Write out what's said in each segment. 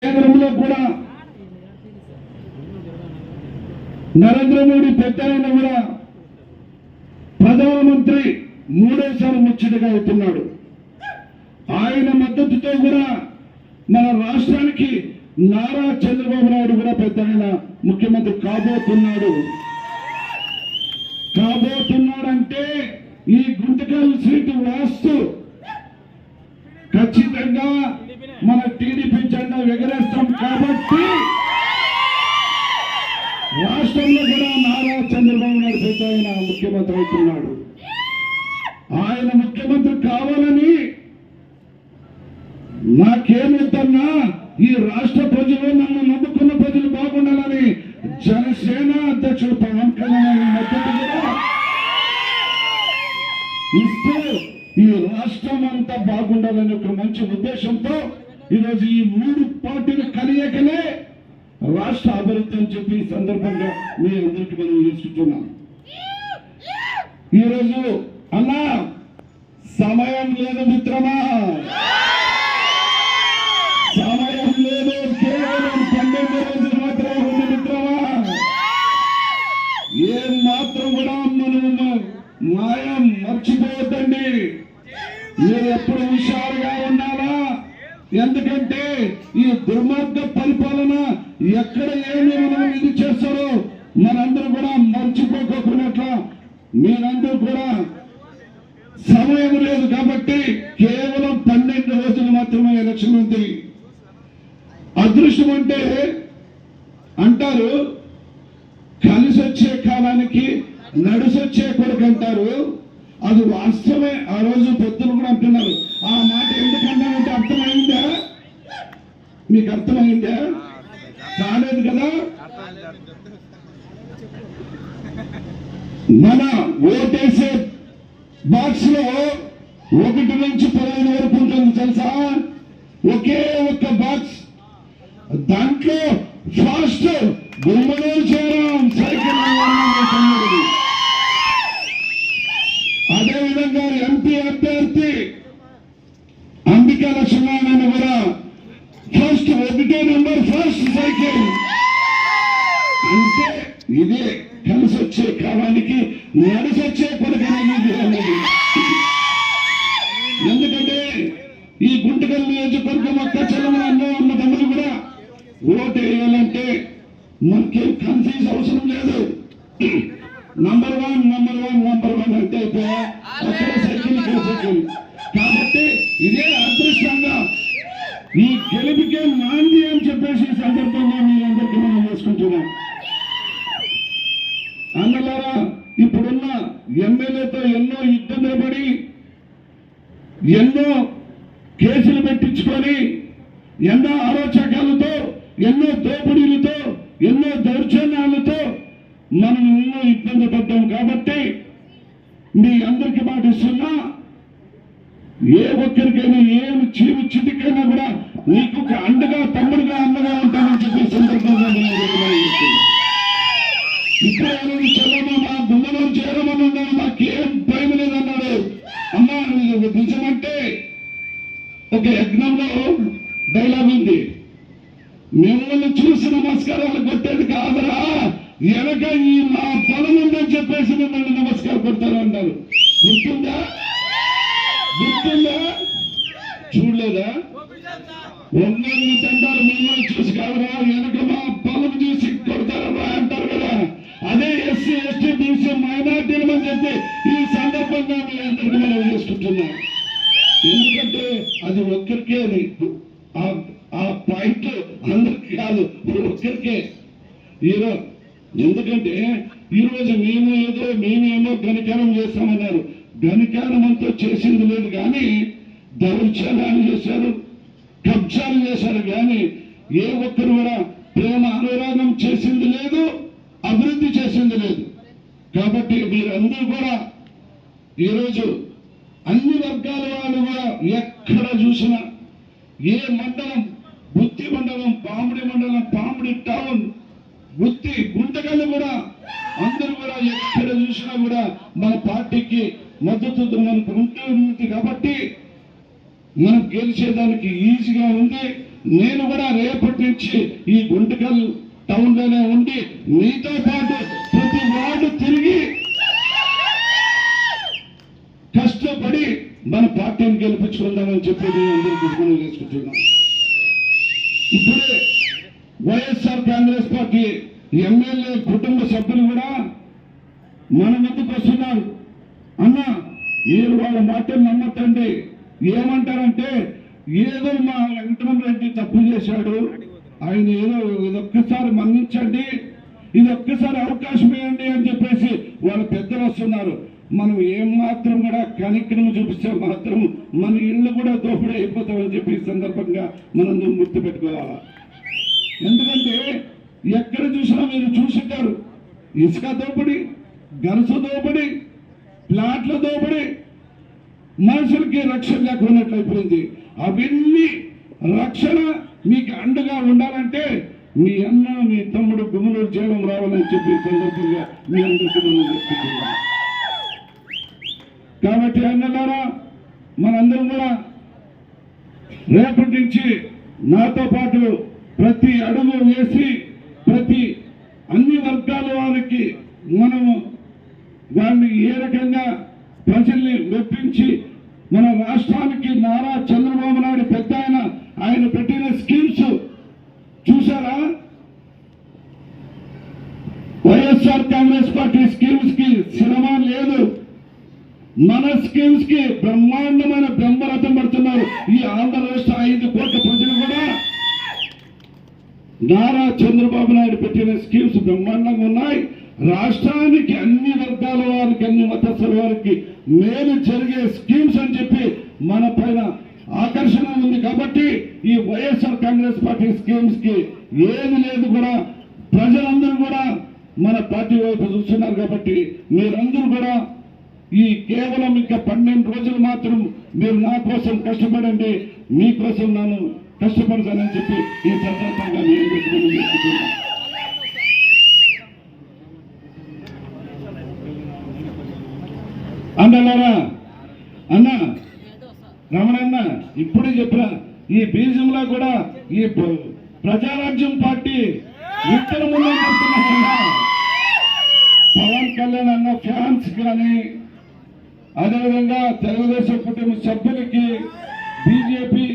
కేంద్రంలో కూడా నరేంద్ర మోడీ పెద్దయిన కూడా ప్రధానమంత్రి మూడోసారి ముచ్చటగా అవుతున్నాడు. ఆయన మద్దతుతో కూడా మన రాష్ట్రానికి నారా చంద్రబాబు నాయుడు కూడా పెద్దయిన ముఖ్యమంత్రి కాబోతున్నాడంటే ఈ గుంతకల్ సీటు వాస్తు ఖచ్చితంగా మన టీడీపీ జెండా ఎగరేస్తాం కాబట్టి రాష్ట్రంలో కూడా నారా చంద్రబాబు నాయుడు పెద్ద ఆయన ముఖ్యమంత్రి అవుతున్నాడు. ఆయన ముఖ్యమంత్రి కావాలని నాకేమవుతున్నా ఈ రాష్ట్ర ప్రజలు నన్ను నమ్ముకున్న ప్రజలు బాగుండాలని జనసేన అధ్యక్షుడు పవన్ కళ్యాణ్ మద్దతు కూడా ఇస్తూ ఈ రాష్ట్రం అంతా బాగుండాలని ఒక మంచి ఉద్దేశంతో ఈరోజు ఈ మూడు పార్టీలు కలియకలే రాష్ట్ర అభివృద్ధి అని చెప్పి ఈ సందర్భంగా మీ అందరికీ మనం చేసుకుంటున్నాం. ఈరోజు అన్నా సమయం లేదు మిత్రమా, సమయం లేదు, కేవలం 12 రోజులు మాత్రమే ఉంది మిత్రమా. ఏం మాత్రం కూడా మనం న్యాయం మర్చిపోవద్దండి. మీరు ఎప్పుడు హుషారుగా ఉండాలా, ఎందుకంటే ఈ దుర్మార్గ పరిపాలన ఎక్కడ ఏమి మనం ఇది చేస్తారో మనందరూ కూడా మర్చిపోకపోయినట్ల మీరందరూ కూడా సమయం లేదు కాబట్టి కేవలం 12 రోజులు మాత్రమే ఎలక్షన్ ఉంది. అదృష్టం అంటే అంటారు కలిసి వచ్చే కాలానికి నడుసొచ్చే కొడుకు అంటారు. అది వాస్తవమే. ఆ రోజు పెద్దలు కూడా అంటున్నారు. ఆ మాట ఎందుకన్నారంటే అర్థమైందా? మీకు అర్థమైందా? కాలేదు కదా. మన ఓటేసే బాక్స్ లో 1 నుంచి 15 వరకు ఉంటుంది తెలుసా? ఒకే ఒక్క బాక్స్. దాంట్లో ఫాస్ట్ గుమ్మనూరు చేరాం సైకిల్. అదేవిధంగా ఎంపీ అభ్యర్థి అంబికా లక్ష్మణ్ కూడా ఫస్ట్ 1 నెంబర్ ఫస్ట్ సైకిల్. అంటే ఇదే కలిసి వచ్చే కాలానికి నడిసొచ్చే కొడుకనేది. ఎందుకంటే ఈ గుంటకల్ నియోజకవర్గం ఒక్క చెల్లమలో ఉన్న తమ్ముడు కూడా ఓటు వేయాలంటే మనకేం కన్ఫ్యూజ్ అవసరం లేదు. నంబర్ వన్ అంటే అయిపోయా అక్కడ సైకిల్ ఇక్కడ సైకిల్. కాబట్టి ఇదే అదృష్టంగా ఈ గెలుపుకే నాంది అని చెప్పేసి సందర్భంగా మీ అందరికీ మనం చేసుకుంటున్నాం. అన్నలారా, ఇప్పుడున్న ఎమ్మెల్యేతో ఎన్నో ఇబ్బందులు పడి ఎన్నో కేసులు పెట్టించుకొని ఎన్నో ఆలోచకాలతో ఎన్నో దోపిడీలతో ఎన్నో దౌర్జన్యాలతో మనం ఎన్నో ఇబ్బంది పడ్డాం. కాబట్టి మీ అందరికీ పాటిస్తున్నా ఏ ఒక్కరికైనా ఏమి చీము చిటికైనా కూడా నీకు ఒక అండగా తమ్ముడుగా అండగా ఉంటానని చెప్పే సందర్భంగా ఇప్పుడే చెల్లమా గుమ్మలో చేరమని ఉన్నాను, నాకేం భయం లేదన్నాడు. అమ్మా నిజమంటే ఒక యజ్ఞంలో డైలాగ్ ఉంది, మిమ్మల్ని చూసి నమస్కారాలు కొట్టేది కాదురా, వెనక ఈ నా బలం ఉందని చెప్పేసి మిమ్మల్ని నమస్కారం కొడతారు అన్నారు. గుర్తుందా? చూడలేదా? ఒంగోలు దండాలు మిమ్మల్ని చూసి కాదురా, వెనక మా బలం చూసి కొడతారా అంటారు కదా. అదే ఎస్సీ ఎస్టీ బీసీ మైనార్టీలు అని చెప్పి ఈ సందర్భంగా మీ అందరికీ మనం చేసుకుంటున్నాం. ఎందుకంటే అది ఒక్కరికే, అది ఆ పాయింట్ అందరికి కాదు, ఒక్కరికే ఈరోజు. ఎందుకంటే ఈరోజు మేమేమో ఘనకారం చేస్తామన్నారు. ఘనకారం అంతా చేసింది లేదు కానీ దౌర్జన్యాలు చేశారు, కబ్జాలు చేశారు. కానీ ఏ ఒక్కరు కూడా ప్రేమ అనురాగం చేసింది లేదు, అభివృద్ధి చేసింది లేదు. కాబట్టి మీరందరూ కూడా ఈరోజు అన్ని వర్గాల వాళ్ళు కూడా ఎక్కడ చూసినా ఏ మండలం, గుత్తి మండలం, పామిడి మండలం, పామిడి టౌన్, గుత్తి, గుంటకల్లు కూడా అందరూ కూడా ఎక్కడ చూసినా కూడా మన పార్టీకి మద్దతు మనకు ఉంటుంది. కాబట్టి మనం గెలిచేదానికి ఈజీగా ఉంది. నేను కూడా రేపటి నుంచి ఈ గుంటకల్ టౌన్ లోనే ఉండి మీతో పాటు ప్రతి వార్డు తిరిగి కష్టపడి మన పార్టీని గెలిపించుకుందామని చెప్పి అందరూ మనం చేసుకుంటున్నాం. ఇప్పుడే వైఎస్ఆర్ కాంగ్రెస్ పార్టీ ఎమ్మెల్యే కుటుంబ సభ్యులు కూడా మన ముందుకు వస్తున్నారు. అన్న మీరు వాళ్ళ మాటలు నమ్మతండి. ఏమంటారంటే ఏదో మా వెంకటరామరెడ్డి తప్పు చేశాడు, ఆయన ఏదో ఇదొక్కసారి మన్నించండి, ఇది ఒక్కసారి అవకాశం ఇవ్వండి అని చెప్పేసి వాళ్ళ పెద్దలు వస్తున్నారు. మనం ఏం మాత్రం కూడా కనికరం చూపిస్తే మాత్రం మన ఇళ్ళు కూడా దోపిడీ అయిపోతామని చెప్పి ఈ సందర్భంగా మనం గుర్తుపెట్టుకోవాలి. ఎందుకంటే ఎక్కడ చూసినా మీరు చూసింటారు, ఇసుక దోపిడీ, గరుసు దోపిడీ, ప్లాట్ల దోపిడీ, మనుషులకి రక్షణ లేకున్నట్లయిపోయింది. అవన్నీ రక్షణ మీకు అండగా ఉండాలంటే మీ అన్న మీ తమ్ముడు గుమ్మనూరు చేయడం రావాలని చెప్పి సందర్భంగా మీ అందరికీ మనం చెప్పుకుంటున్నాం. కాబట్టి అన్నలారా మనందరం కూడా రేపటి నుంచి నాతో పాటు ప్రతి అడుగు వేసి ప్రతి అన్ని వర్గాల వారికి మనము వాళ్ళని ఏ రకంగా ప్రజల్ని మెప్పించి మన రాష్ట్రానికి నారా చంద్రబాబు నాయుడు పెద్ద ఆయన పెట్టిన స్కీమ్స్ చూసారా? వైఎస్ఆర్ కాంగ్రెస్ పార్టీ స్కీమ్స్ కి సినిమా లేదు, మన స్కీమ్స్ కి బ్రహ్మాండమైన బ్రహ్మరథం పడుతున్నారు. ఈ ఆంధ్ర రాష్ట్ర 5 కోట్ల ప్రజలు కూడా నారా చంద్రబాబు నాయుడు పెట్టిన స్కీమ్స్ బ్రహ్మాండంగా ఉన్నాయి. రాష్ట్రానికి అన్ని వర్గాల వారికి అన్ని మతస్థుల వారికి మేలు జరిగే స్కీమ్స్ అని చెప్పి మన పైన ఆకర్షణ ఉంది. కాబట్టి ఈ వైఎస్ఆర్ కాంగ్రెస్ పార్టీ స్కీమ్స్ కి ఏది లేదు కూడా ప్రజలందరూ కూడా మన పార్టీ వైపు చూస్తున్నారు. కాబట్టి మీరందరూ కూడా ఈ కేవలం ఇంకా 12 రోజులు మాత్రం మీరు నా కోసం కష్టపడండి, మీకోసం నేను కష్టపడతానని చెప్పి ఈ సందర్భంగా నేను చెప్తున్నాను. అన్నలారా, అన్న రమణన్న ఇప్పుడే చెప్పిన ఈ బీజంలో కూడా ఈ ప్రజారాజ్యం పార్టీ ఇద్దరు ముందు పవన్ కళ్యాణ్ అన్న ఫ్యాన్స్ కానీ అదేవిధంగా తెలుగుదేశం కుటుంబ సభ్యులకి బీజేపీ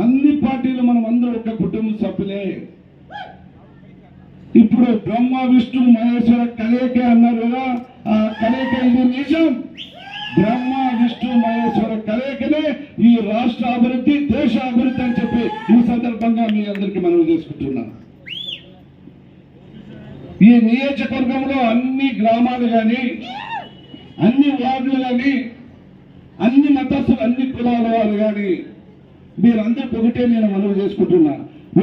అన్ని పార్టీలు మనం అందరూ ఒక కుటుంబ సభ్యులే. ఇప్పుడు బ్రహ్మ విష్ణు మహేశ్వర కలయిక అన్నారు కదా, ఆ కలయిక ఇది నిజం. బ్రహ్మ విష్ణు మహేశ్వర కలయికనే ఈ రాష్ట్ర అభివృద్ధి, దేశ అభివృద్ధి అని చెప్పి ఈ సందర్భంగా మీ అందరికీ మనం చేసుకుంటున్నాం. ఈ నియోజకవర్గంలో అన్ని గ్రామాలు కానీ అన్ని వార్డులు కానీ అన్ని మతస్థులు అన్ని కులాల వారు కానీ మీరందరూ ఒకటే నేను మనవి చేసుకుంటున్నా,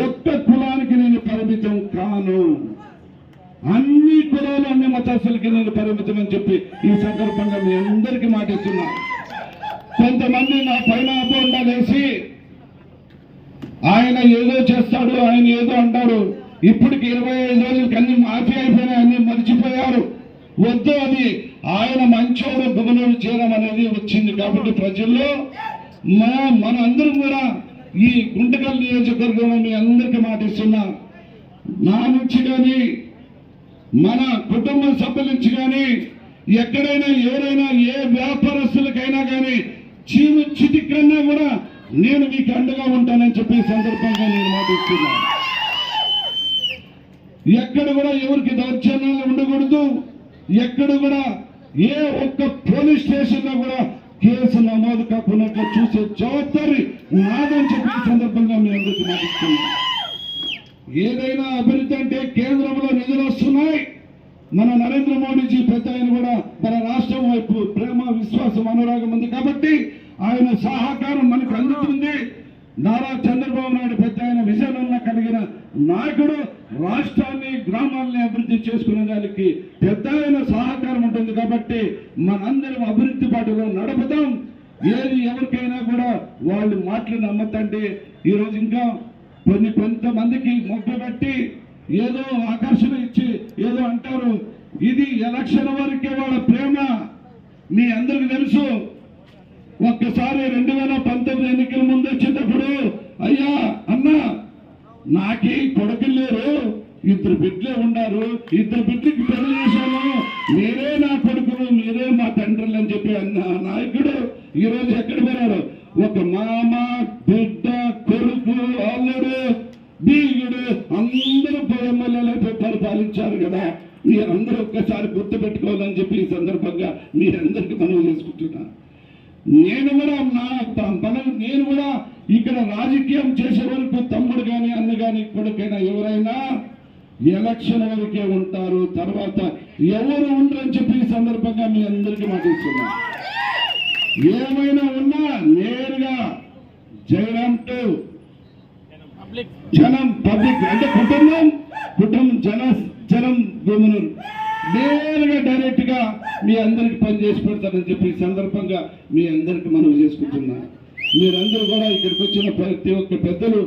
ఒక్క కులానికి నేను పరిమితం కాను, అన్ని కులాలు అన్ని మతస్థులకి నేను పరిమితం అని చెప్పి ఈ సందర్భంగా మీ అందరికీ మాటిస్తున్నా. కొంతమంది నా పైన అపోండాలేసి ఆయన ఏదో చేస్తాడు, ఆయన ఏదో అంటాడు. ఇప్పటికి 25 రోజులకి అన్ని మాఫీ అయిపోయినాయి, అన్ని మర్చిపోయారు. వద్దు, అది ఆయన మంచోడు గుమ్మనూరు చేయడం అనేది వచ్చింది. కాబట్టి ప్రజల్లో మన అందరం కూడా ఈ గుంటకల్ నియోజకవర్గంలో మీ అందరికీ మాటిస్తున్నా, నా నుంచి కానీ మన కుటుంబ సభ్యుల నుంచి కానీ ఎక్కడైనా ఎవరైనా ఏ వ్యాపారస్తులకైనా కానీ చీము చిటికన్నా కూడా నేను మీకు అండగా ఉంటానని చెప్పి సందర్భంగా నేను మాటిస్తున్నా. ఎక్కడ కూడా ఎవరికి దౌర్జన్యాలు ఉండకూడదు, ఎక్కడ కూడా ఏ ఒక్క పోలీస్ స్టేషన్ లో కూడా కేసు నమోదు కాకున్నట్లు చూసే జవాబారి నాదని చెప్పి సందర్భంగా మీ అందరికీ మాటిస్తున్నాం. ఏదైనా అభివృద్ధి అంటే కేంద్రంలో నిధులు వస్తున్నాయి. మన నరేంద్ర మోడీజీ పెద్ద ఆయన కూడా మన రాష్ట్రం వైపు ప్రేమ, విశ్వాసం, అనురాగం ఉంది. కాబట్టి ఆయన సహకారం మనకు అందుతుంది. నారా చంద్రబాబు నాయుడు పెద్ద ఆయన విజయనగరంలో కలిగిన నాయకుడు, రాష్ట్రాన్ని గ్రామాలని అభివృద్ధి చేసుకునే దానికి పెద్ద ఆయన సహకారం ఉంటుంది. కాబట్టి మనందరం అభివృద్ధి బాటలో నడుపుతాం. ఏది ఎవరికైనా కూడా వాళ్ళు మాటలు నమ్మతండి. ఈరోజు ఇంకా కొంతమందికి మొగ్గు పెట్టి ఏదో ఆకర్షణ ఇచ్చి ఏదో అంటారు. ఇది ఎలక్షన్ వరకే వాళ్ళ ప్రేమ. మీ అందరికి తెలుసు, ఒక్కసారి 2019 ఎన్నికల ముందు వచ్చేటప్పుడు అయ్యా అన్న నాకే కొడుకులు లేరు, 2 బిడ్డలే ఉన్నారు, 2 బిడ్డలకి పెళ్లి చేశాను, మీరే నా కొడుకులు, మీరే మా తండ్రులు అని చెప్పి అన్న నాయకుడు ఈరోజు ఎక్కడ పోయారు? ఒక మామ, బిడ్డ, కొడుకు, అల్లుడు, బీగుడు అందరూ ఎమ్మెల్యేలైతే పరిపాలించారు కదా. మీరందరూ ఒక్కసారి గుర్తుపెట్టుకోవాలని చెప్పి ఈ సందర్భంగా మీరందరికీ మనవి చేసుకుంటున్నా. నేను కూడా ఇక్కడ రాజకీయం చేసే వరకు తమ్ముడు కానీ అన్న కానీ కొడుకైనా ఎవరైనా ఎలక్షన్ వరకే ఉంటారు, తర్వాత ఎవరు ఉండరని చెప్పి ఈ సందర్భంగా మీ అందరికీ మాటిస్తున్నా. ఏమైనా ఉన్నా నేరుగా జయరాం టు జనం పబ్లిక్ అంటే కుటుంబం జనం భూములు నేరుగా డైరెక్ట్ గా మీ అందరికి పని చేసి పెడతారని చెప్పి ఈ సందర్భంగా మీ అందరికి మనవి చేసుకుంటున్నా. మీరందరూ కూడా ఇక్కడికి వచ్చిన ప్రతి ఒక్క పెద్దలు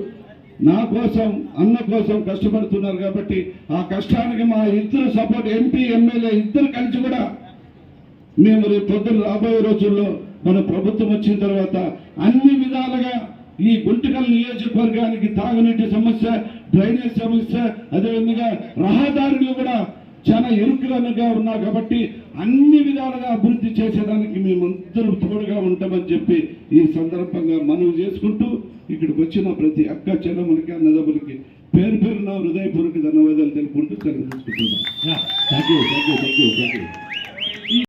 నా కోసం అన్న కోసం కష్టపడుతున్నారు కాబట్టి ఆ కష్టానికి మా ఇద్దరు సపోర్ట్, ఎంపీ ఎమ్మెల్యే ఇద్దరు కలిసి కూడా మేము రేపు పొద్దున రాబోయే రోజుల్లో మన ప్రభుత్వం వచ్చిన తర్వాత అన్ని విధాలుగా ఈ గుంటకల్ నియోజకవర్గానికి తాగునీటి సమస్య, డ్రైనేజ్ సమస్య, అదేవిధంగా రహదారులు కూడా చాలా ఇరుకులనుగా ఉన్నాయి కాబట్టి అన్ని విధాలుగా అభివృద్ధి చేసేదానికి మేమందరూ తోడుగా ఉంటామని చెప్పి ఈ సందర్భంగా మనవి చేసుకుంటూ ఇక్కడికి వచ్చిన ప్రతి అక్క చెల్లెములకి అన్నదమ్ములకి పేరున హృదయపూర్వక ధన్యవాదాలు తెలుపుకుంటూ సెలవు తీసుకుంటున్నాం.